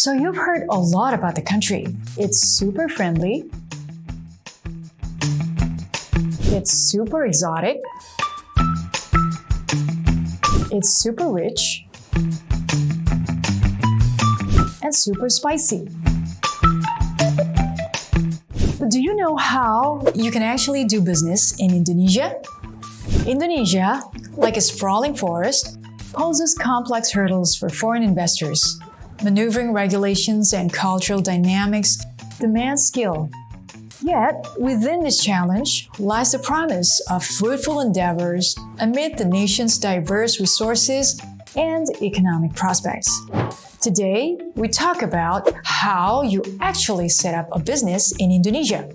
So you've heard a lot about the country. It's super friendly. It's super exotic. It's super rich. And super spicy. But do you know how you can actually do business in Indonesia? Indonesia, like a sprawling forest, poses complex hurdles for foreign investors. Maneuvering regulations and cultural dynamics demand skill. Yet, within this challenge lies the promise of fruitful endeavors amid the nation's diverse resources and economic prospects. Today, we talk about how you actually set up a business in Indonesia,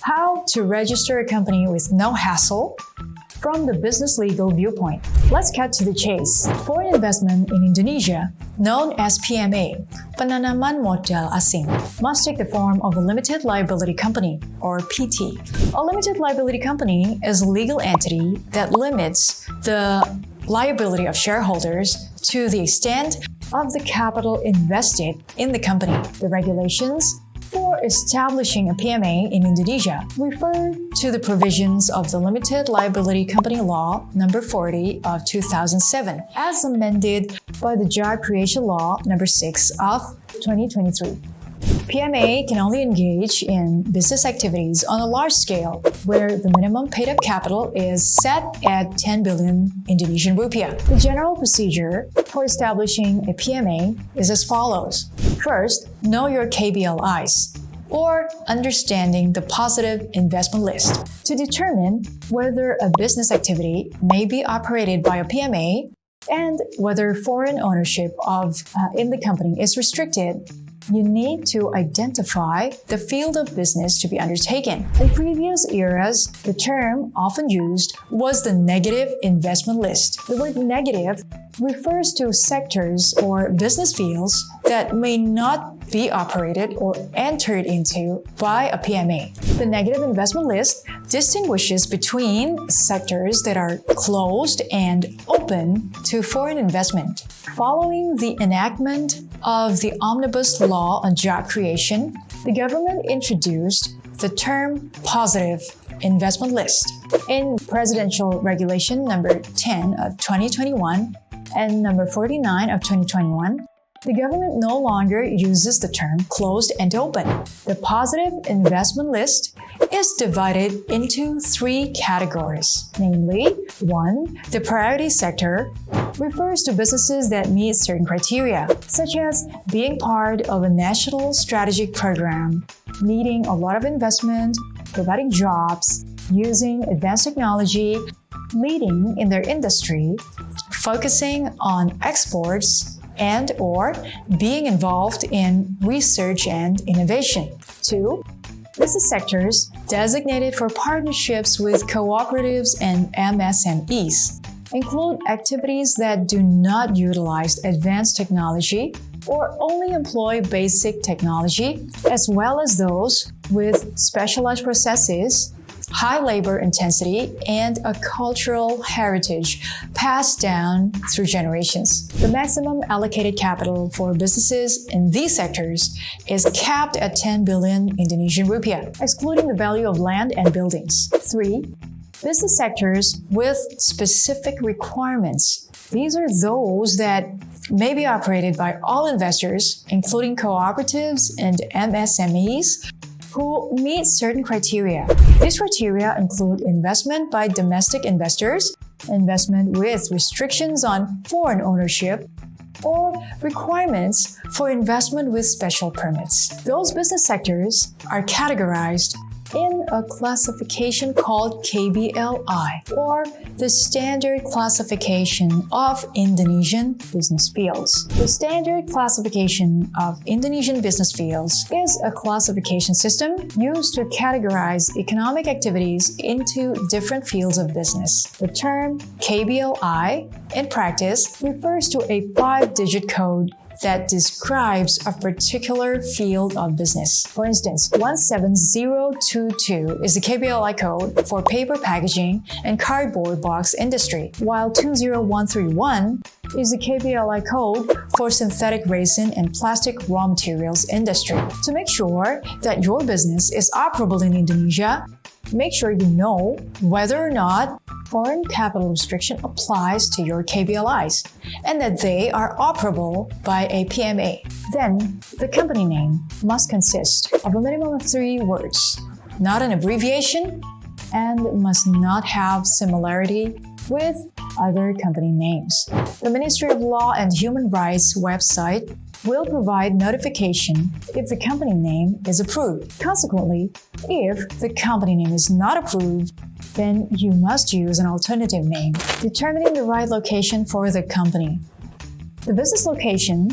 how to register a company with no hassle, from the business legal viewpoint. Let's cut to the chase. Foreign investment in Indonesia, known as PMA, penanaman modal asing, must take the form of a limited liability company, or PT. A limited liability company is a legal entity that limits the liability of shareholders to the extent of the capital invested in the company. The regulations for establishing a PMA in Indonesia refer to the provisions of the Limited Liability Company Law No. 40 of 2007, as amended by the Job Creation Law No. 6 of 2023. PMA can only engage in business activities on a large scale, where the minimum paid-up capital is set at 10 billion Indonesian rupiah. The general procedure for establishing a PMA is as follows. First, know your KBLIs, or understanding the positive investment list, to determine whether a business activity may be operated by a PMA and whether foreign ownership in the company is restricted. You need to identify the field of business to be undertaken. In previous eras, the term often used was the negative investment list. The word negative refers to sectors or business fields that may not be operated or entered into by a PMA. The negative investment list distinguishes between sectors that are closed and open to foreign investment. Following the enactment of the Omnibus Law on Job Creation, the government introduced the term positive investment list. In Presidential Regulation Number 10 of 2021 and Number 49 of 2021, the government no longer uses the term closed and open. The positive investment list is divided into three categories. Namely, 1. The priority sector refers to businesses that meet certain criteria, such as being part of a national strategic program, needing a lot of investment, providing jobs, using advanced technology, leading in their industry, focusing on exports, and or being involved in research and innovation. 2. Business sectors designated for partnerships with cooperatives and MSMEs include activities that do not utilize advanced technology or only employ basic technology, as well as those with specialized processes, high labor intensity, and a cultural heritage passed down through generations. The maximum allocated capital for businesses in these sectors is capped at 10 billion Indonesian rupiah, excluding the value of land and buildings. 3. Business sectors with specific requirements. These are those that may be operated by all investors, including cooperatives and MSMEs, who meet certain criteria. These criteria include investment by domestic investors, investment with restrictions on foreign ownership, or requirements for investment with special permits. Those business sectors are categorized in a classification called KBLI, or the Standard Classification of Indonesian Business Fields. The Standard Classification of Indonesian Business Fields is a classification system used to categorize economic activities into different fields of business. The term KBLI, in practice, refers to a 5-digit code that describes a particular field of business. For instance, 17022 is the KBLI code for paper packaging and cardboard box industry, while 20131 is the KBLI code for synthetic resin and plastic raw materials industry. To make sure that your business is operable in Indonesia, make sure you know whether or not foreign capital restriction applies to your KBLIs and that they are operable by a PMA. Then, the company name must consist of a minimum of 3 words, not an abbreviation, and must not have similarity with other company names. The Ministry of Law and Human Rights website will provide notification if the company name is approved. Consequently, if the company name is not approved, then you must use an alternative name. Determining the right location for the company. The business location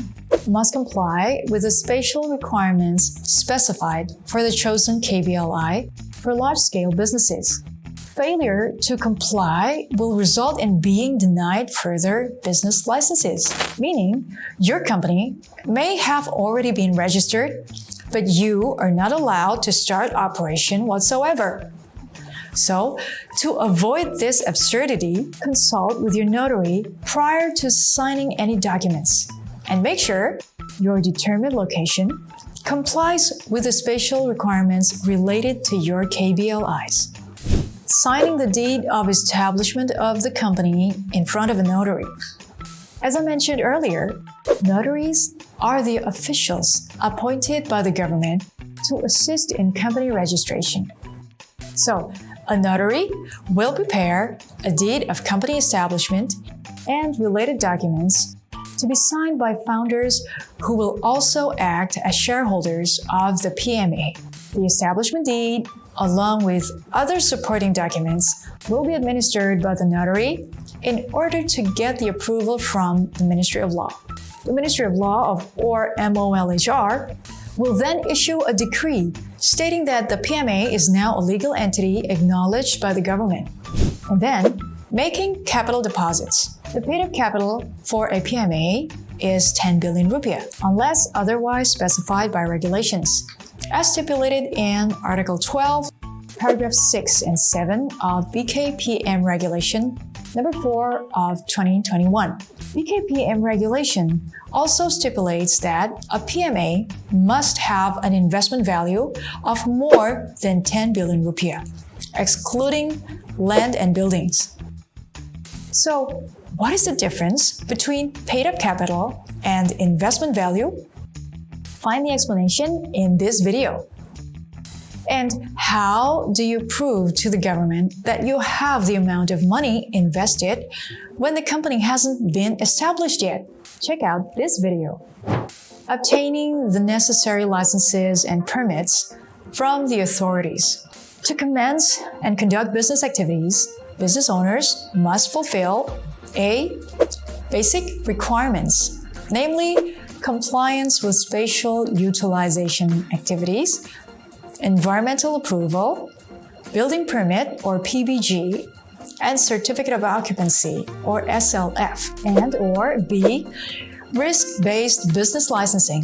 must comply with the spatial requirements specified for the chosen KBLI for large-scale businesses. Failure to comply will result in being denied further business licenses, meaning your company may have already been registered, but you are not allowed to start operation whatsoever. So, to avoid this absurdity, consult with your notary prior to signing any documents, and make sure your determined location complies with the spatial requirements related to your KBLIs. Signing the deed of establishment of the company in front of a notary. As I mentioned earlier, notaries are the officials appointed by the government to assist in company registration. So, a notary will prepare a deed of company establishment and related documents to be signed by founders who will also act as shareholders of the PMA. The establishment deed, along with other supporting documents, will be administered by the notary in order to get the approval from the Ministry of Law. The Ministry of Law or MOLHR will then issue a decree stating that the PMA is now a legal entity acknowledged by the government, and then making capital deposits. The paid-up capital for a PMA is 10 billion rupiah, unless otherwise specified by regulations, as stipulated in Article 12, Paragraph 6 and 7 of BKPM Regulation Number 4 of 2021. BKPM Regulation also stipulates that a PMA must have an investment value of more than 10 billion rupiah, excluding land and buildings. So, what is the difference between paid-up capital and investment value? Find the explanation in this video. And how do you prove to the government that you have the amount of money invested when the company hasn't been established yet? Check out this video. Obtaining the necessary licenses and permits from the authorities. To commence and conduct business activities, business owners must fulfill A. Basic requirements, namely compliance with spatial utilization activities, environmental approval, building permit or PBG, and certificate of occupancy or SLF, and or B. risk-based business licensing.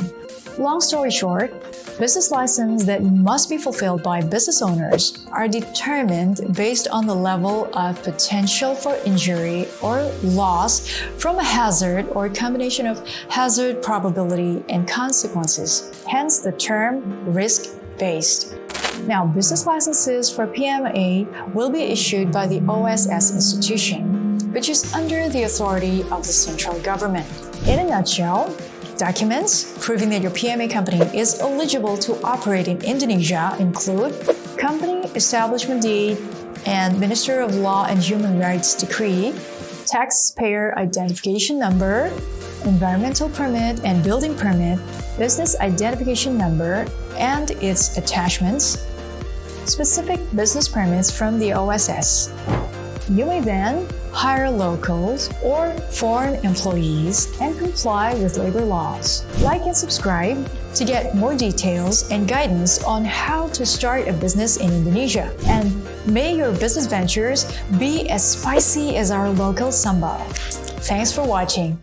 Long story short, business licenses that must be fulfilled by business owners are determined based on the level of potential for injury or loss from a hazard or combination of hazard, probability, and consequences. Hence the term risk-based. Now, business licenses for PMA will be issued by the OSS institution, which is under the authority of the central government. In a nutshell, documents proving that your PMA company is eligible to operate in Indonesia include company establishment deed and Minister of Law and Human Rights decree, taxpayer identification number, environmental permit and building permit, business identification number and its attachments, specific business permits from the OSS. You may then hire locals or foreign employees and comply with labor laws. Like and subscribe to get more details and guidance on how to start a business in Indonesia. And may your business ventures be as spicy as our local sambal. Thanks for watching.